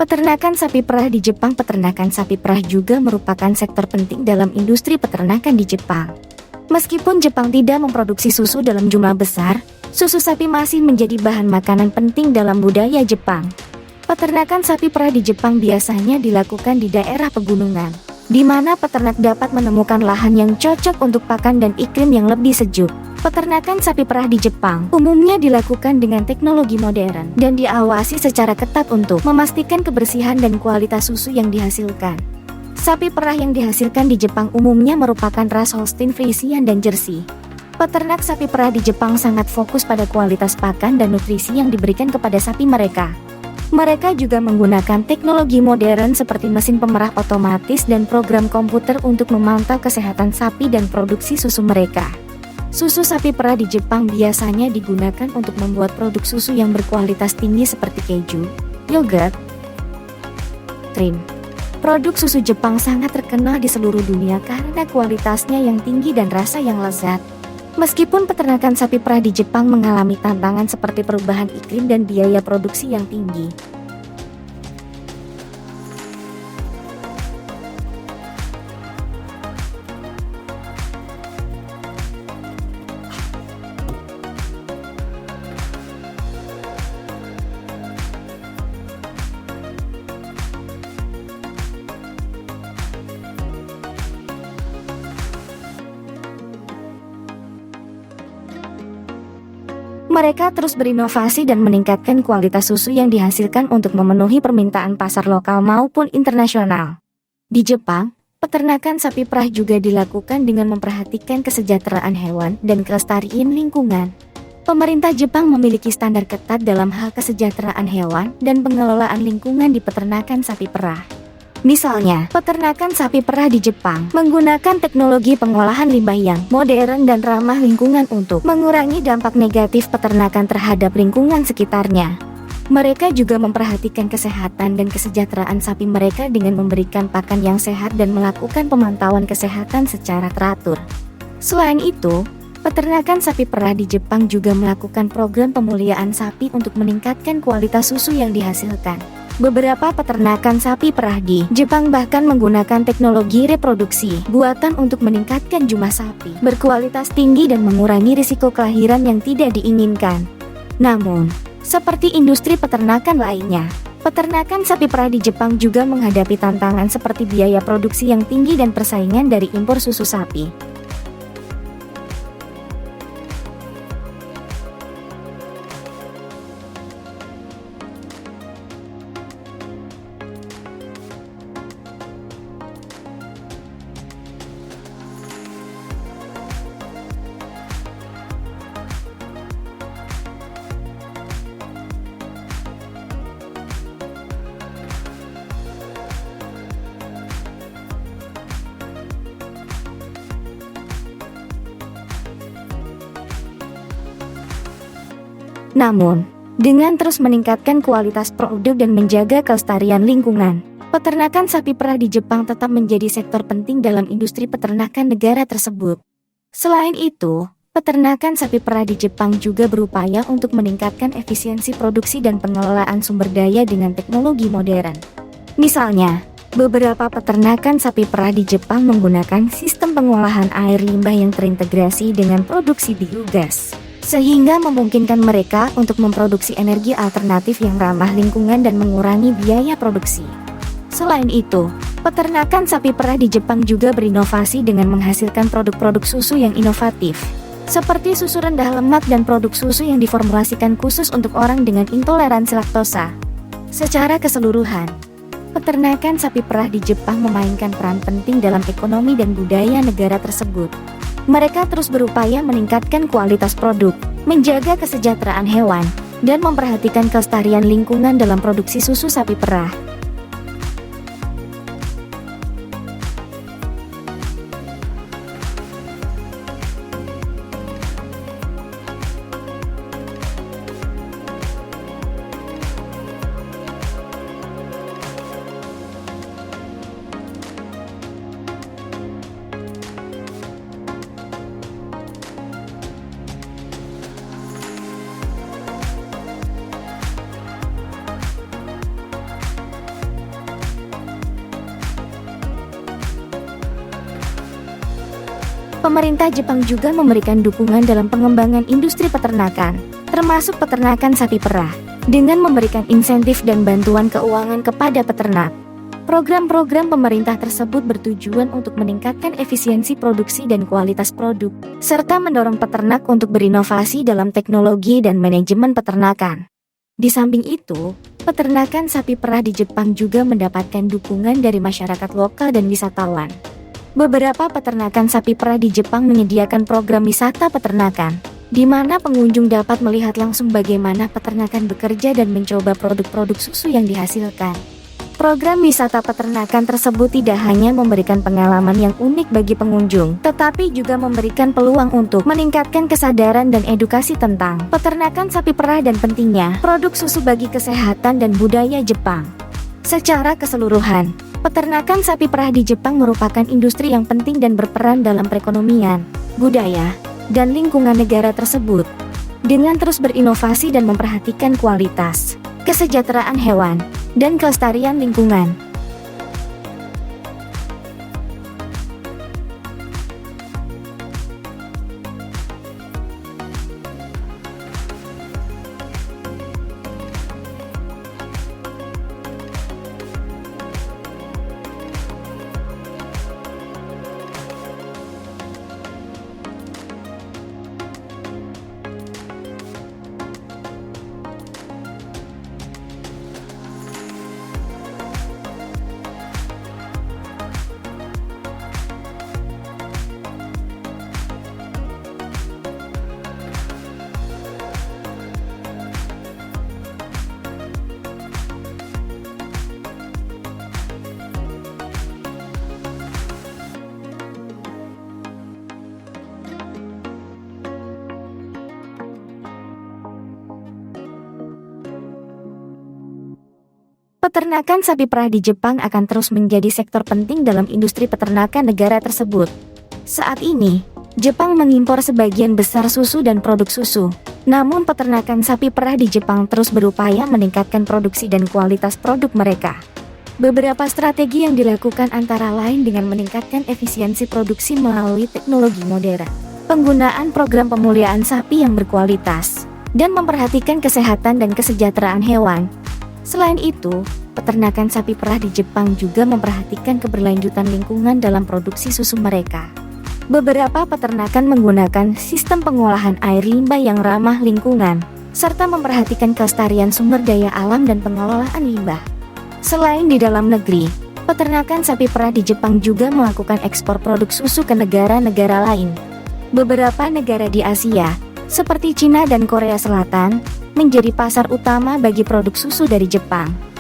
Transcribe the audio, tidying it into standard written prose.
Peternakan sapi perah di Jepang. Peternakan sapi perah juga merupakan sektor penting dalam industri peternakan di Jepang. Meskipun Jepang tidak memproduksi susu dalam jumlah besar, susu sapi masih menjadi bahan makanan penting dalam budaya Jepang. Peternakan sapi perah di Jepang biasanya dilakukan di daerah pegunungan, di mana peternak dapat menemukan lahan yang cocok untuk pakan dan iklim yang lebih sejuk. Peternakan sapi perah di Jepang umumnya dilakukan dengan teknologi modern dan diawasi secara ketat untuk memastikan kebersihan dan kualitas susu yang dihasilkan. Sapi perah yang dihasilkan di Jepang umumnya merupakan ras Holstein Friesian dan Jersey. Peternak sapi perah di Jepang sangat fokus pada kualitas pakan dan nutrisi yang diberikan kepada sapi mereka. Mereka juga menggunakan teknologi modern seperti mesin pemerah otomatis dan program komputer untuk memantau kesehatan sapi dan produksi susu mereka. Susu sapi perah di Jepang biasanya digunakan untuk membuat produk susu yang berkualitas tinggi seperti keju, yogurt, krim. Produk susu Jepang sangat terkenal di seluruh dunia karena kualitasnya yang tinggi dan rasa yang lezat. Meskipun peternakan sapi perah di Jepang mengalami tantangan seperti perubahan iklim dan biaya produksi yang tinggi, mereka terus berinovasi dan meningkatkan kualitas susu yang dihasilkan untuk memenuhi permintaan pasar lokal maupun internasional. Di Jepang, peternakan sapi perah juga dilakukan dengan memperhatikan kesejahteraan hewan dan kelestarian lingkungan. Pemerintah Jepang memiliki standar ketat dalam hal kesejahteraan hewan dan pengelolaan lingkungan di peternakan sapi perah. Misalnya, peternakan sapi perah di Jepang menggunakan teknologi pengolahan limbah yang modern dan ramah lingkungan untuk mengurangi dampak negatif peternakan terhadap lingkungan sekitarnya. Mereka juga memperhatikan kesehatan dan kesejahteraan sapi mereka dengan memberikan pakan yang sehat dan melakukan pemantauan kesehatan secara teratur. Selain itu, peternakan sapi perah di Jepang juga melakukan program pemuliaan sapi untuk meningkatkan kualitas susu yang dihasilkan. Beberapa peternakan sapi perah di Jepang bahkan menggunakan teknologi reproduksi buatan untuk meningkatkan jumlah sapi berkualitas tinggi dan mengurangi risiko kelahiran yang tidak diinginkan. Namun, seperti industri peternakan lainnya, peternakan sapi perah di Jepang juga menghadapi tantangan seperti biaya produksi yang tinggi dan persaingan dari impor susu sapi. Namun, dengan terus meningkatkan kualitas produk dan menjaga kelestarian lingkungan, peternakan sapi perah di Jepang tetap menjadi sektor penting dalam industri peternakan negara tersebut. Selain itu, peternakan sapi perah di Jepang juga berupaya untuk meningkatkan efisiensi produksi dan pengelolaan sumber daya dengan teknologi modern. Misalnya, beberapa peternakan sapi perah di Jepang menggunakan sistem pengolahan air limbah yang terintegrasi dengan produksi biogas, sehingga memungkinkan mereka untuk memproduksi energi alternatif yang ramah lingkungan dan mengurangi biaya produksi. Selain itu, peternakan sapi perah di Jepang juga berinovasi dengan menghasilkan produk-produk susu yang inovatif, seperti susu rendah lemak dan produk susu yang diformulasikan khusus untuk orang dengan intoleransi laktosa. Secara keseluruhan, peternakan sapi perah di Jepang memainkan peran penting dalam ekonomi dan budaya negara tersebut. Mereka terus berupaya meningkatkan kualitas produk, menjaga kesejahteraan hewan, dan memperhatikan kelestarian lingkungan dalam produksi susu sapi perah. Pemerintah Jepang juga memberikan dukungan dalam pengembangan industri peternakan, termasuk peternakan sapi perah, dengan memberikan insentif dan bantuan keuangan kepada peternak. Program-program pemerintah tersebut bertujuan untuk meningkatkan efisiensi produksi dan kualitas produk, serta mendorong peternak untuk berinovasi dalam teknologi dan manajemen peternakan. Di samping itu, peternakan sapi perah di Jepang juga mendapatkan dukungan dari masyarakat lokal dan wisatawan. Beberapa peternakan sapi perah di Jepang menyediakan program wisata peternakan, di mana pengunjung dapat melihat langsung bagaimana peternakan bekerja dan mencoba produk-produk susu yang dihasilkan. Program wisata peternakan tersebut tidak hanya memberikan pengalaman yang unik bagi pengunjung, tetapi juga memberikan peluang untuk meningkatkan kesadaran dan edukasi tentang peternakan sapi perah dan pentingnya produk susu bagi kesehatan dan budaya Jepang. Secara keseluruhan, peternakan sapi perah di Jepang merupakan industri yang penting dan berperan dalam perekonomian, budaya, dan lingkungan negara tersebut. Dengan terus berinovasi dan memperhatikan kualitas, kesejahteraan hewan, dan kelestarian lingkungan. Peternakan sapi perah di Jepang akan terus menjadi sektor penting dalam industri peternakan negara tersebut. Saat ini, Jepang mengimpor sebagian besar susu dan produk susu. Namun peternakan sapi perah di Jepang terus berupaya meningkatkan produksi dan kualitas produk mereka. Beberapa strategi yang dilakukan antara lain dengan meningkatkan efisiensi produksi melalui teknologi modern, penggunaan program pemuliaan sapi yang berkualitas, dan memperhatikan kesehatan dan kesejahteraan hewan. Selain itu, peternakan sapi perah di Jepang juga memperhatikan keberlanjutan lingkungan dalam produksi susu mereka. Beberapa peternakan menggunakan sistem pengolahan air limbah yang ramah lingkungan, serta memperhatikan kelestarian sumber daya alam dan pengelolaan limbah. Selain di dalam negeri, peternakan sapi perah di Jepang juga melakukan ekspor produk susu ke negara-negara lain. Beberapa negara di Asia, seperti Cina dan Korea Selatan, menjadi pasar utama bagi produk susu dari Jepang.